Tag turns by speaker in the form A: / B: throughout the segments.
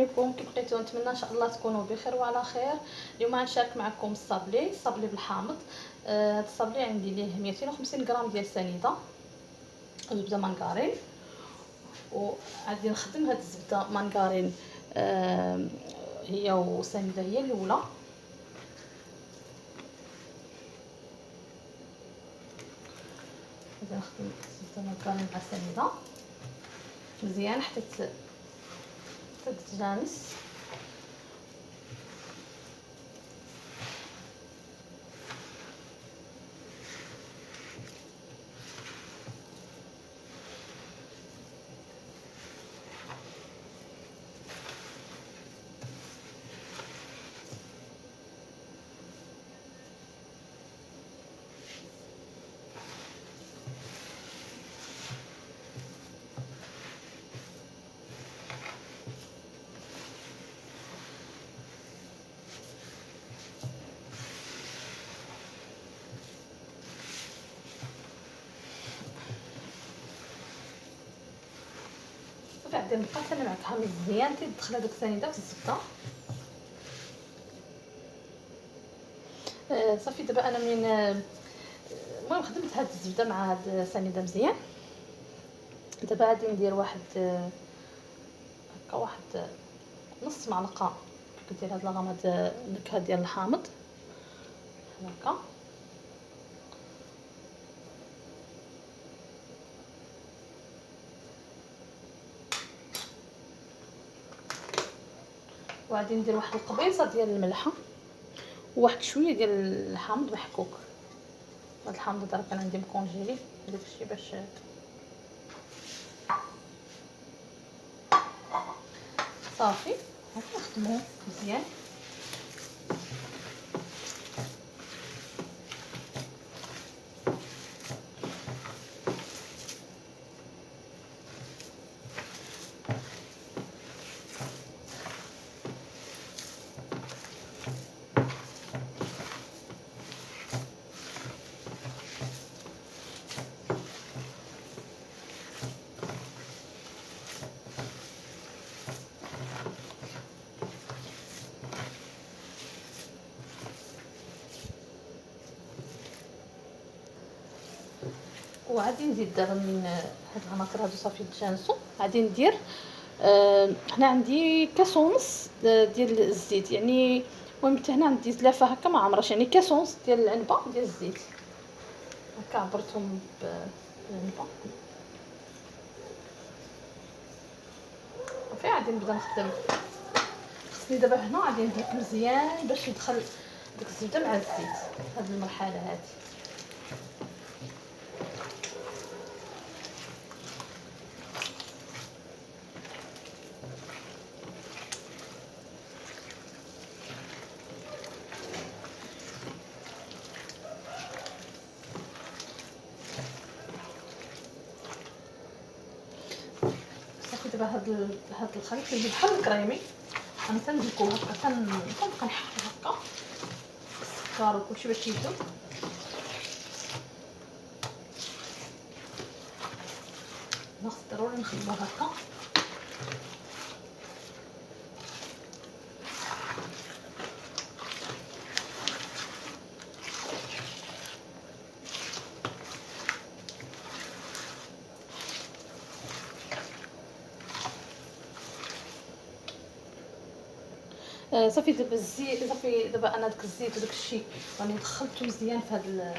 A: عليكم؟ كي بقيتو؟ نتمنى ان شاء الله تكونوا بخير وعلى خير. اليوم غنشارك معكم الصابلي بالحامض. هذا الصابلي عندي ليه 250 غرام ديال سنيده، زبده مانكارين، وغادي نخدم هاد الزبده مانكارين هي وسنيده هي الاولى. غادي نخدم الزبده مانكارين مع السنيده مزيان حتى تتجانس. بعدين نبقى تنعكها مزيان تدخل هذوك السنيده في الزبده. صافي دابا انا من المهم خدمت هاد الزبده مع هاد السنيده مزيان. دابا غادي ندير واحد هكا واحد نص معلقه ديال هاد لاغام، هاد النكهه ديال الحامض هكا. وغادي ندير واحد القبيصه ديال الملحه وواحد شويه ديال الحامض محكوك. هاد الحامض راه كان عندي مكونجيلي، درت شي باش صافي هكا نخدموه مزيان. وغادي نزيد دابا من هاد العناصر هادو صافي تجانسوا. غادي ندير هنا عندي كاس ونص ديال الزيت، يعني المهم حتى هنا عندي زلافه هكا ما عمرش، يعني كاس ونص ديال العنبه ديال الزيت هكا عبرتهم بالعنبه. صافي غادي نبدا نخدم. خصني دابا هنا غادي ندير مزيان باش يدخل داك الزبده مع الزيت هاد المرحله هادي. صافي دابا هاد الخليط كيجي بحال الكريمي. انا تندلكو هكا تنبقى نحك هكا السكر وكلشي باش يذوب. خص ضروري نخدمو هكا. صافي دابا الزيت، صافي دابا انا داك الزيت وداك الشيء راني دخلته مزيان في هاد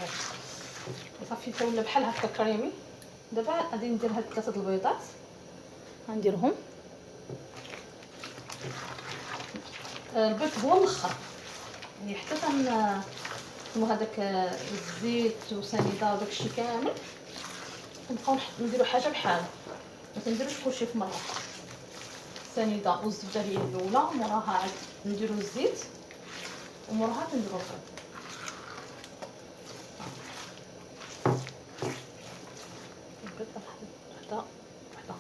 A: صافي تا ولا بحال هكا كريمي. دابا غادي ندير هاد 3 البيضات غنديرهم. البيض هو الاخر، يعني حتى هذاك الزيت وسنيده وداك الشيء كامل نبقاو نديرو حاجه بحال، ما كنديروش كلشي في مره. السنيده والزبده هي الاولى، موراها عاد نديرو الزيت وموراها كنديرو البيض. البيض وحده وحده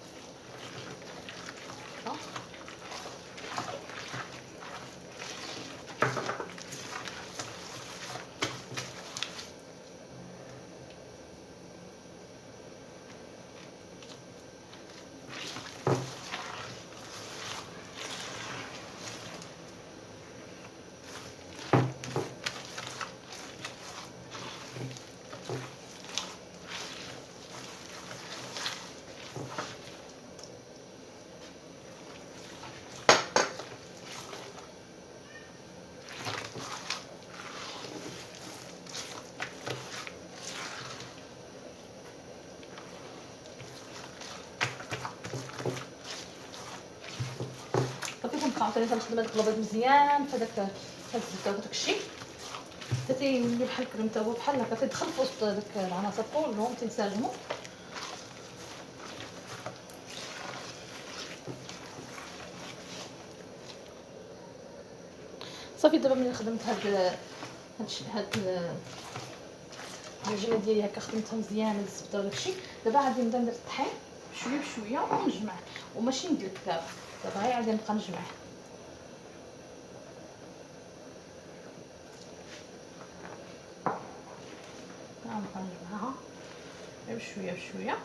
A: عاوتاني تنخدم هذاك البيض مزيان في هذاك الزبده وداك الشيء حتى تيولي بحال الكريم تا هو بحال هكا تيدخل في وسط داك العناصر كلهم تنسجموا. صافي دابا ملي خدمت هاد العجينه ديالي هكا خدمتها مزيان الزبده وداكشي، دابا غادي نبدا ندير الطحين بشويه بشويه ونجمع وماشي ندير دابا غير غادي نبقى نجمع. غنبقى نجمعها غير بشويه بشويه.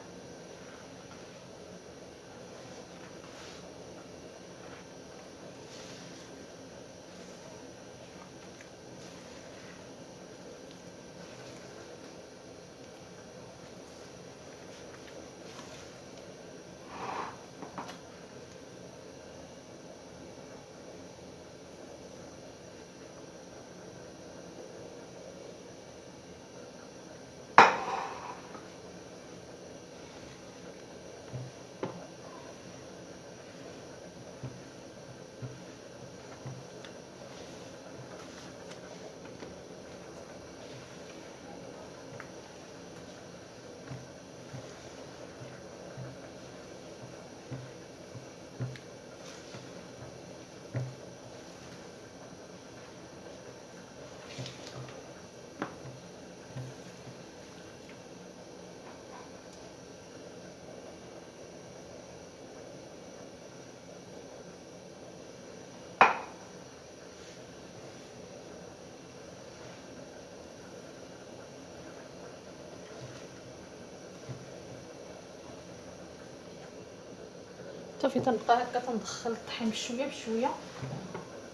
A: صافي تنبقى هكا تندخل الطحين بشويه بشويه،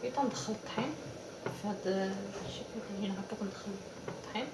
A: تندخل الطحين في هاد الشكل هنا هكا تندخل الطحين.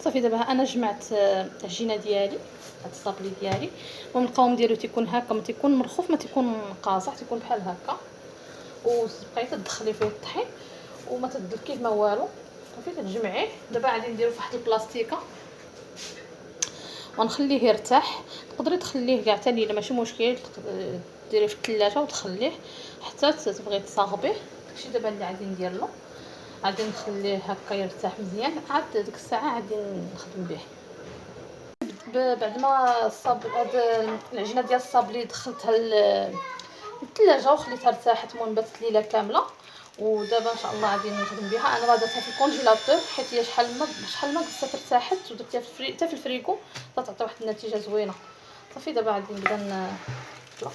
A: صافي دابا انا جمعت العجينه ديالي، هاد الصابلي ديالي. المهم القوام ديالو تيكون هكا، ما تيكون مرخوف ما تيكون قاصح، تيكون بحال هكا. وبقيتي تدخلي فيه الطحين وما تدلكيه ما والو. صافي تجمعيه. دابا غادي نديرو فواحد البلاستيكه ونخليه يرتاح. تقدري تخليه كاع حتى ليله ماشي مشكل، ديريه في الثلاجه وتخليه حتى تبغي تصاغبيه. داكشي دابا اللي غادي ندير له، غادي نخليه هكا يرتاح مزيان، عاد ديك الساعه غادي نخدم به. بعد ما هاد العجينه ديال الصابلي دخلتها للثلاجه وخليتها ارتاحت المهم باتت ليله كامله. ودابا ان شاء الله غادي نخدم بها. انا درتها في الكونجيلاتور حيت هي شحال ما قصات ارتاحت، ودرتها حتى في الفريكو تعطي واحد النتيجه زوينه. صافي دابا غادي نبدا نطلق.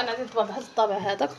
A: انا غادي نطبع بهذا الطابع هذاك.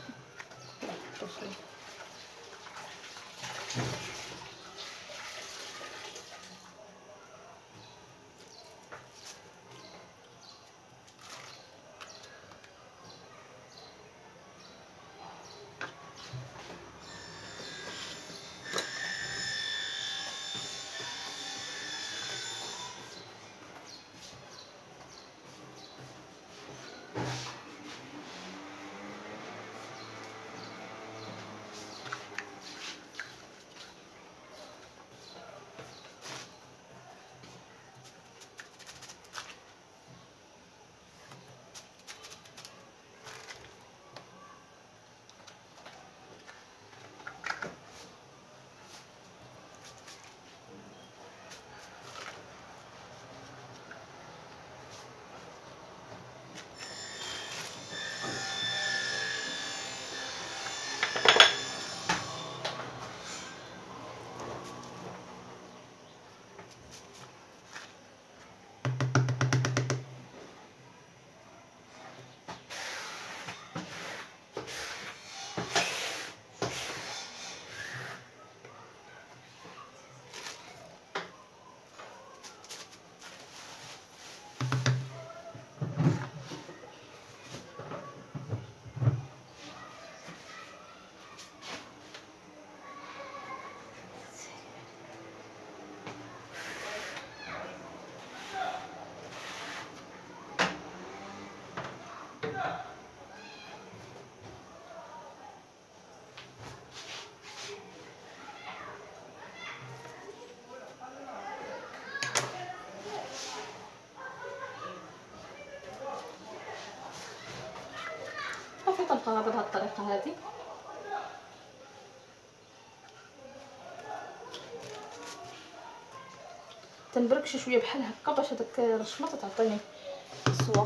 A: صافي كنبقى بهذه الطريقه هذه. تنبرك شي شويه بحال هكا باش هذاك الرشمه تعطيني الصوا.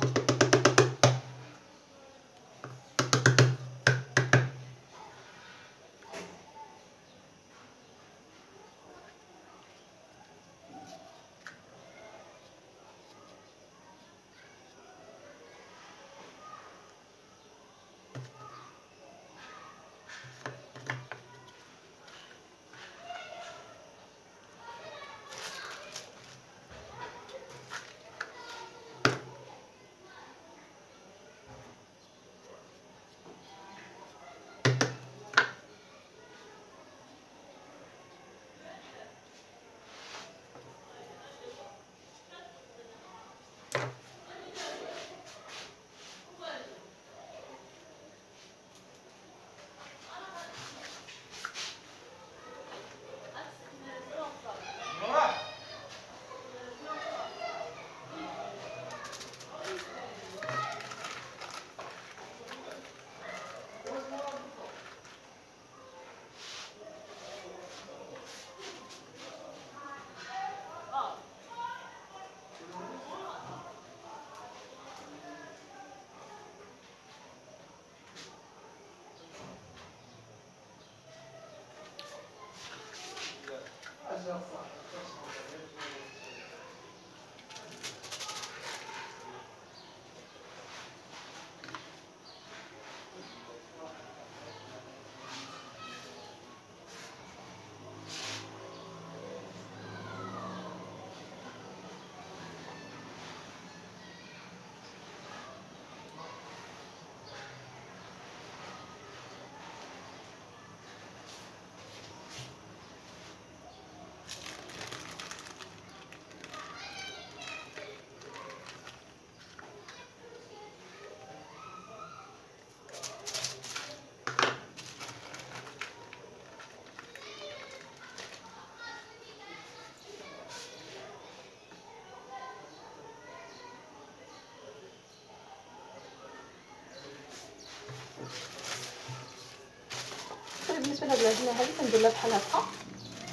A: بالنسبه لهاد العجينه هذه كندير لها بحال هكا،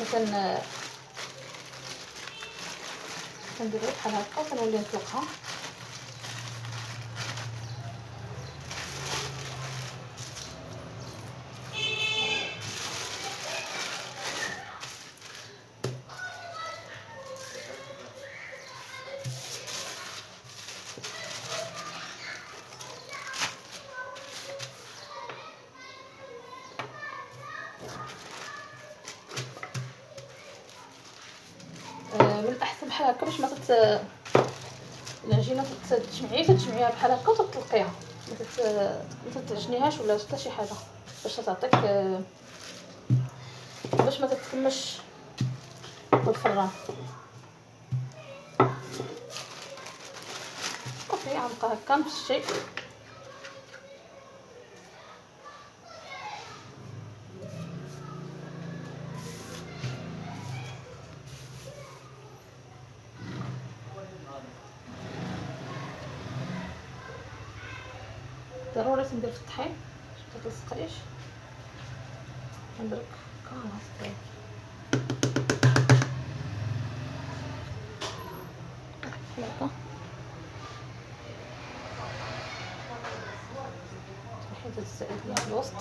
A: مثلا كنديرها بحال هكا وكنولي نطلقها. من الاحسن بحال هكا باش ما العجينه تجمعيها بحال هكا وتطلقيها، ما تتعجنيهاش ولا حتى شي حاجه باش تعطيك باش ما تتكمش بالفران. صافي غنبقى هكا نمشي. ضروري ندير في الطحين باش ما تلصقليش. ندير كاع هكا حيت الزائد ليها في الوسط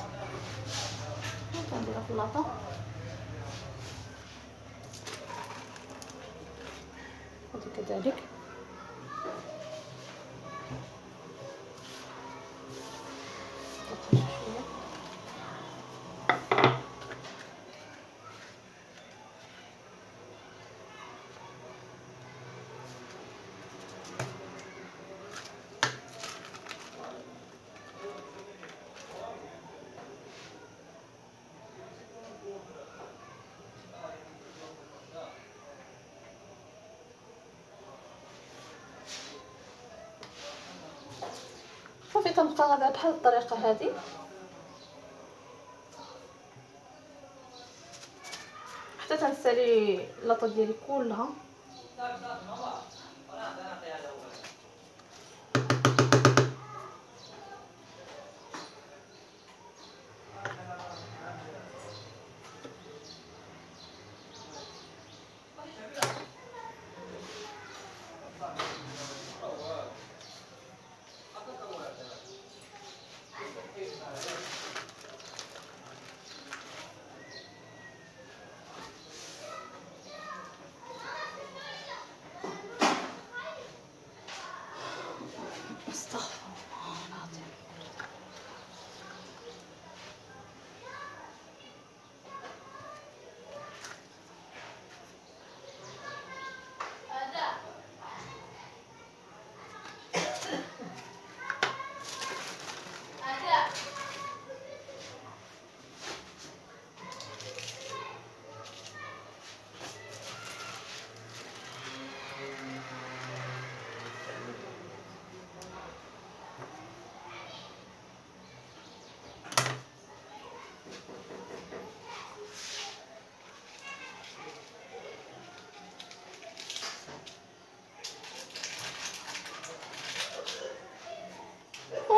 A: ونديرها في اللاطه. هذه كذلك صافي. تنبقى غادا بحال الطريقه هذه حتى تنسالي اللاطه ديالي كلها.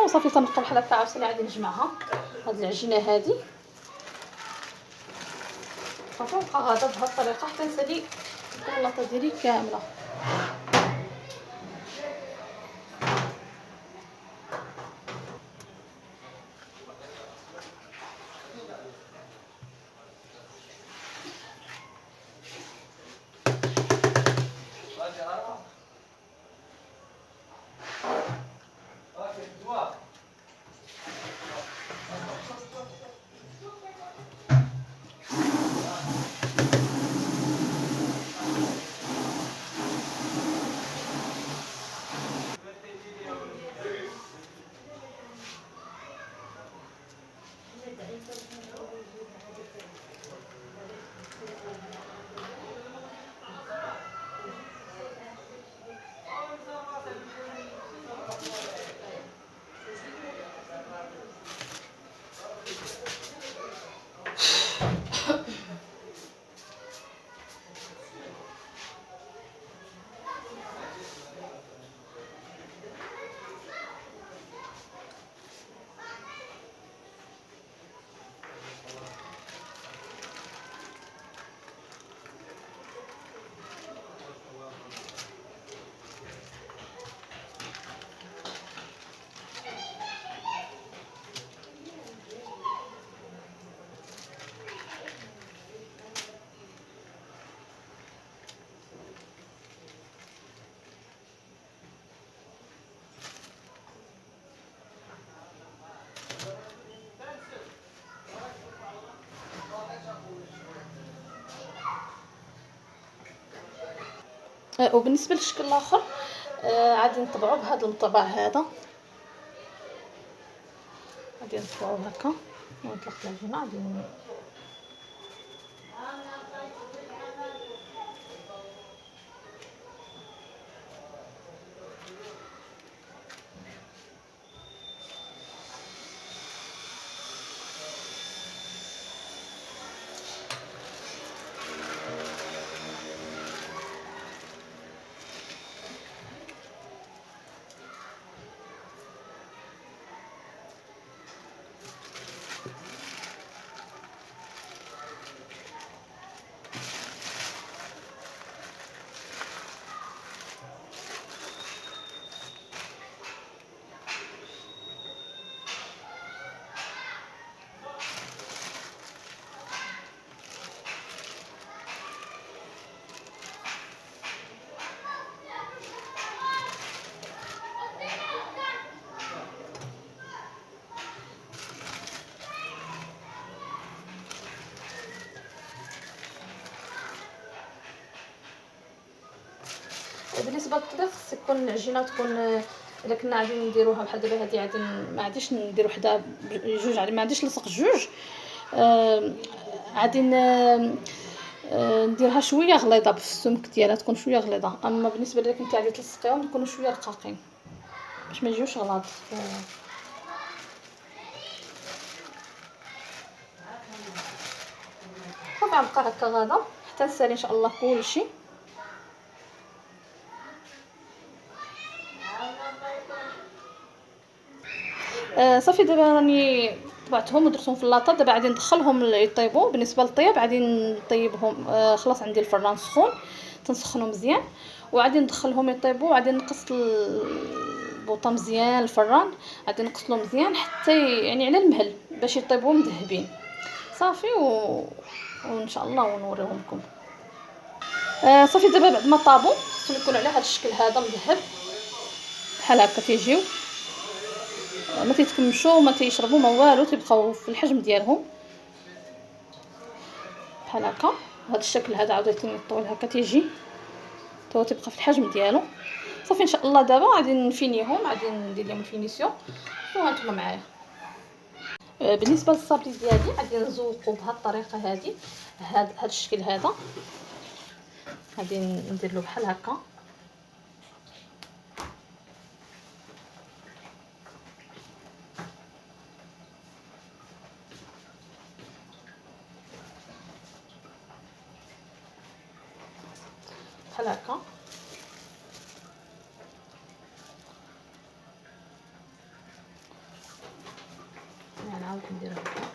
A: وصافي تنبقى بحال هكا عاوتاني غادي نجمعها هاد العجينه هادي. صافي نبقى غادا بهاد الطريقه حتى نسالي اللاطه ديالي كامله. وبالنسبه للشكل الاخر غادي نطبعو بهذا المطبع هذا، غادي نطبعو هكا ونطلق العجينه غادي بالنسبه للتطبيق خص يكون العجينه تكون الا كنا غادي نديروها بحال دابا هذه غادي ما غاديش نديرو حدا جوج، ما غاديش نلصق جوج، غادي نديرها شويه غليظه بالسمك ديالها، تكون شويه غليظه. اما بالنسبه لك انت غادي تلصقيهم يكونوا شويه رقاقين باش ما يجيوش غلاظ. صافي غنبقى هكا غادا حتى نسالي ان شاء الله كلشي. صافي دابا راني طبعتهم ودرتهم في اللاطه، دابا غادي ندخلهم يطيبوا. بالنسبه للطياب غادي نطيبهم، خلاص عندي الفران سخون تنسخنو مزيان وغادي ندخلهم يطيبوا. غادي نقص البوطه مزيان الفران، غادي نقصلو مزيان حتى يعني على المهل باش يطيبوا مذهبين صافي وان شاء الله ونوريهم لكم. صافي دابا بعد ما طابوا خصهم يكونوا على هذا الشكل هذا مذهب بحال هكا تيجيو، ما تيتكمشوا ما تيشربوا ما والو، تيبقاو في الحجم ديالهم بحال هكا. هذا الشكل هذا عاوتاني الطول هكا تيجي تو تيبقى في الحجم ديالو. صافي ان شاء الله دابا غادي نفينيهم، غادي ندير لهم الفينيسيون وانتم معايا. بالنسبه للصابلي ديالي غادي نزوقو بهذه الطريقه هذه، هذا الشكل هذا غادي ندير له بحال هكا. بحال هكا نعاود ندير هكا.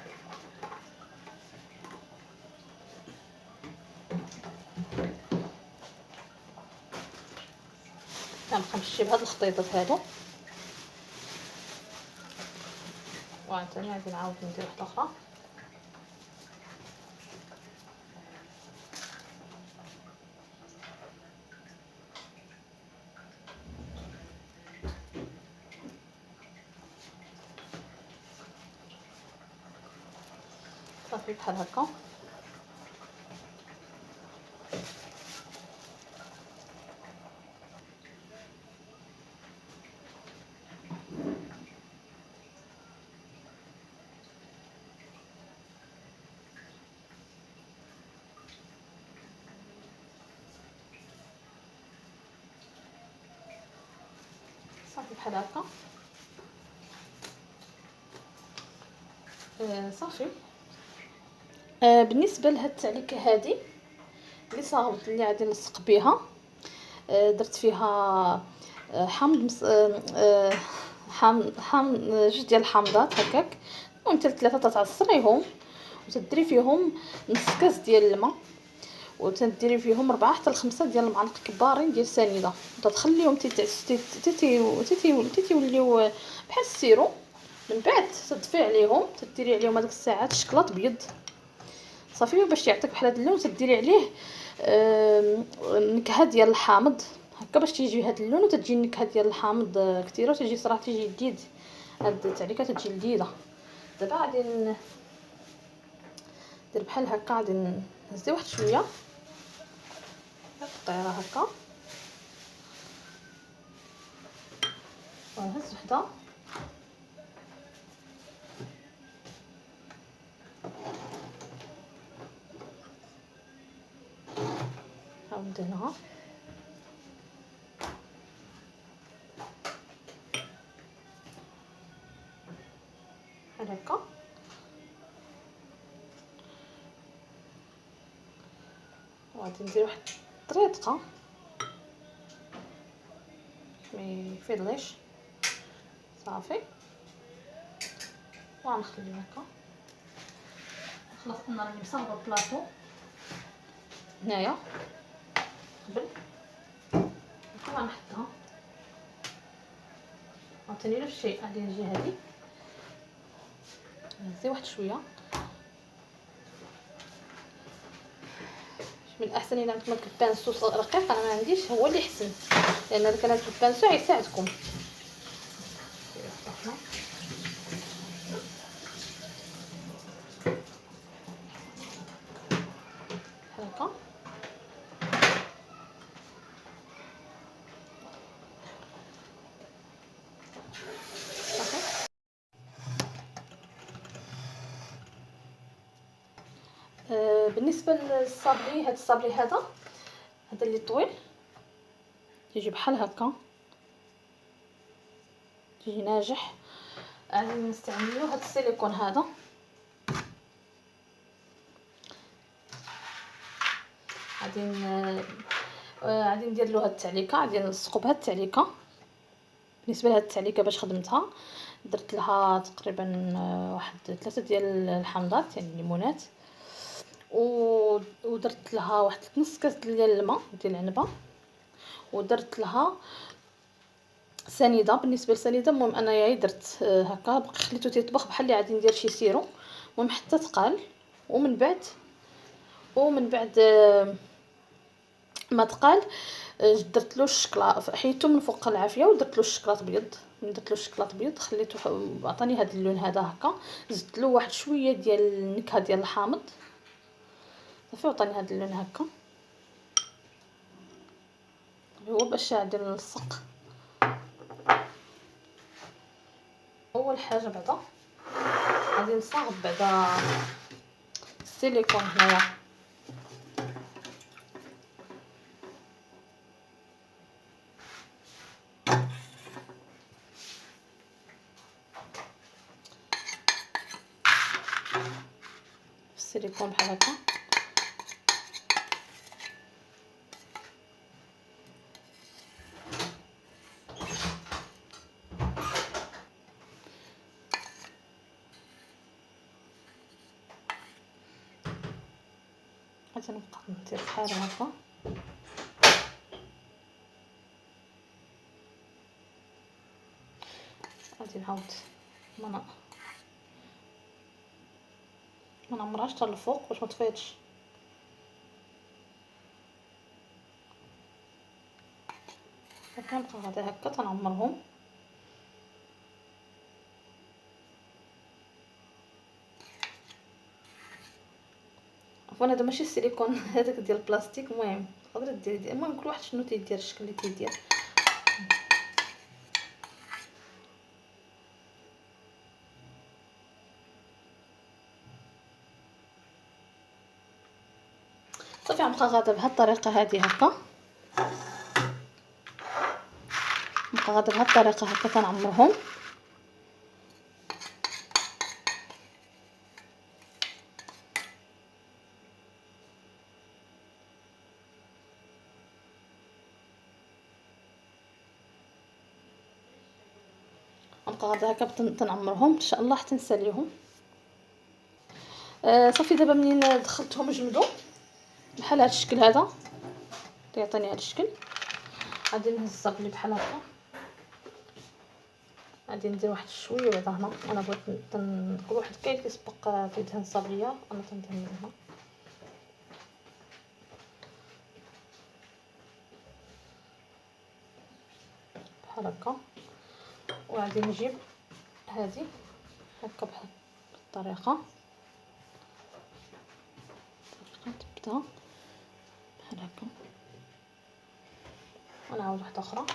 A: كنبقى نمشي بهاد الخطيطات هادو وعاوتاني غادي نعاود ندير واحده اخرى. صافي بحال هكا. صافي بحال هكا. صافي. بالنسبه لهاد التعليكه هذه اللي صاوبت اللي غادي نلصق بها، درت فيها حامض حامض جوج ديال الحامضات هكاك، المهم حتى 3 تعصريهم وتديري فيهم نص كاس ديال الماء وتديري فيهم 4 حتى 5 ديال المعالق كبارين ديال سنيده وتخليهم تيوليو بحال السيرو. من بعد تضفي عليهم تديري عليهم هذيك الساعات الشكلاط ابيض صافي باش يعطيك بحال هذا اللون. تديري عليه نكهه ديال الحامض هكا باش تيجي هذا اللون وتجي النكهه ديال الحامض كثيره وتجي صراحه تجي لذيذ. هاد التعليكه تجي لذيذه. دابا غادي ندير بحال هكا، غادي نزيد واحد شويه الطيره هكا ونهز وحده نعاود ندهنها بحال هكا. وغادي ندير واحد الطريقه ما يفيضليش صافي، وغنخليو هكا. خلاص انا راني مصاوبه البلاطو هنايا قبل، غنحطها عاوتاني نفس الشيء. غادي نجي هادي نزيد واحد شويه. من الاحسن الا نتمك البانسو رقيق، انا ما عنديش، هو اللي يحسن، لان اذا كان البانسو يساعدكم. هكا صافي. بالنسبه للصابلي، هذا الصابلي هذا اللي طويل تيجي بحال هكا، تيجي ناجح. غادي نستعملو هذا السيليكون هذا. غادي ندير له هاد التعليقه، غادي نلصقو بهاد التعليقه. بالنسبه لهاد التعليقه باش خدمتها درت لها تقريبا واحد 3 ديال الحامضات يعني الليمونات، ودرت لها واحد نص كاس ديال الماء ديال العنبه، ودرت لها سنيده. بالنسبه للسنيده المهم انايا درت هكا، بقى خليته تيطبخ بحال اللي غادي ندير شي سيرو. المهم حتى تقال، ومن بعد ما تقال درت له الشكلاط، حيدته من فوق العافيه ودرت له الشكلاط بيض. من درت له الشكلاط بيض خليته عطاني هذا اللون هذا هكا. زدت له واحد شويه ديال النكهه ديال الحامض صافي، عطاني هذا اللون هكا. هو باش غادي نلصق اول حاجه بعدا غادي نصاغب بعدا السيليكون هنايا. السيليكون بحال هكا غادي نبقى ندير بحال هكا. غادي نعاود ما نعمرهاش حتى الفوق باش ما تفيضش. كنبقى غادي هكا تنعمرهم. عفوا هذا ماشي السيليكون هذاك ديال البلاستيك. المهم تقدر دير، المهم كل واحد شنو تيدير الشكل اللي تيدير. صافي غنبقى غاده بهاد الطريقه هذه هكا، نبقى غاده بهاد الطريقه هكا كنعمرهم. نبقى غاده هكا تنعمرهم ان شاء الله حتى نساليهم. صافي دابا منين دخلتهم جمدوا بحال هذا الشكل هذا، تيعطيني هذا الشكل. غادي نهز الصابلي بحال هكا، غادي ندير واحد شويه بعدا هنا. انا بغيت كل واحد كاين كيسبق كيدهن الصابليه، انا تندهن من هنا بحال هكا. وغادي نجيب هذه هكا بحال الطريقه تبدا بحال هكا، ونعاود واحده اخرى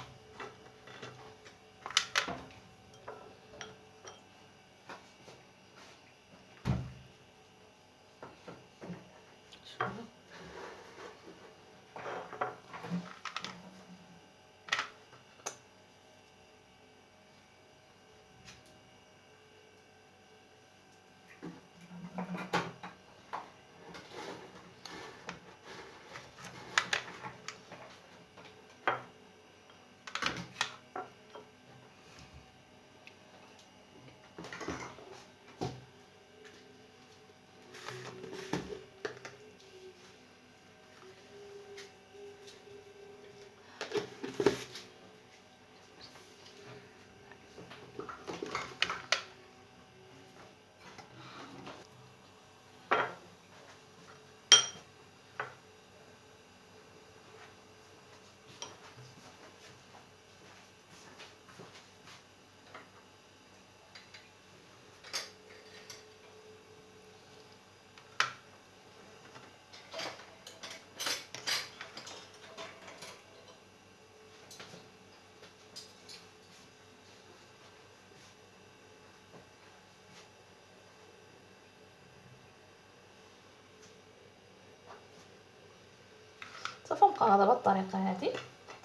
A: صافي نبقى غادا بهاد الطريقه هادي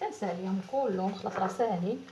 A: تنساليهم كلهم. خلاص راه ساهلين.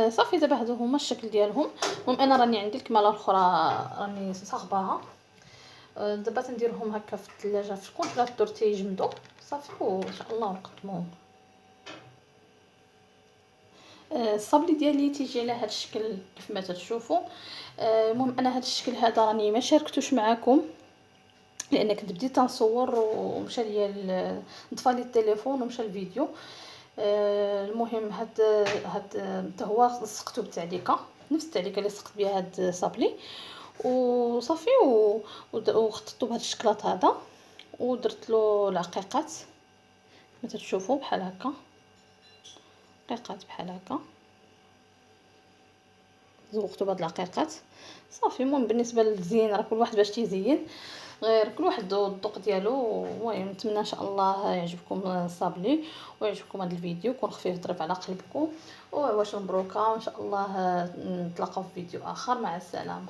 A: صافي دابا هادو هما الشكل ديالهم. المهم انا راني عندي الكماله الاخرى راني صاغباها. دابا تنديرهم هكا في الثلاجه في الكونجيلاتور تيجمدوا صافي وان شاء الله نقدموهم. الصابلي ديالي تيجي على هذا الشكل كيف ما تشوفوا. المهم انا هذا الشكل هذا راني ما شاركتوش معكم لان كنت بديت نصور ومشى ليا نطفى لي التليفون ومشى الفيديو. المهم هاد حتى هو لصقته بالتعليقه، نفس التعليقه اللي لصقت بها هاد الصابلي وصافي وخططته بهذا الشكلاط هذا ودرت له العقيقات كما تشوفوا بحال هكا، عقيقات بحال هكا زوقته بهاد العقيقات صافي. المهم بالنسبه للزين راه كل واحد باش تيزين غير كل واحد الذوق ديالو. المهم نتمنى ان شاء الله يعجبكم الصابلي ويعجبكم هذا الفيديو، يكون خفيف ظريف على قلبكم وواش مبروكه، وان شاء الله نتلاقاو في فيديو اخر. مع السلامه.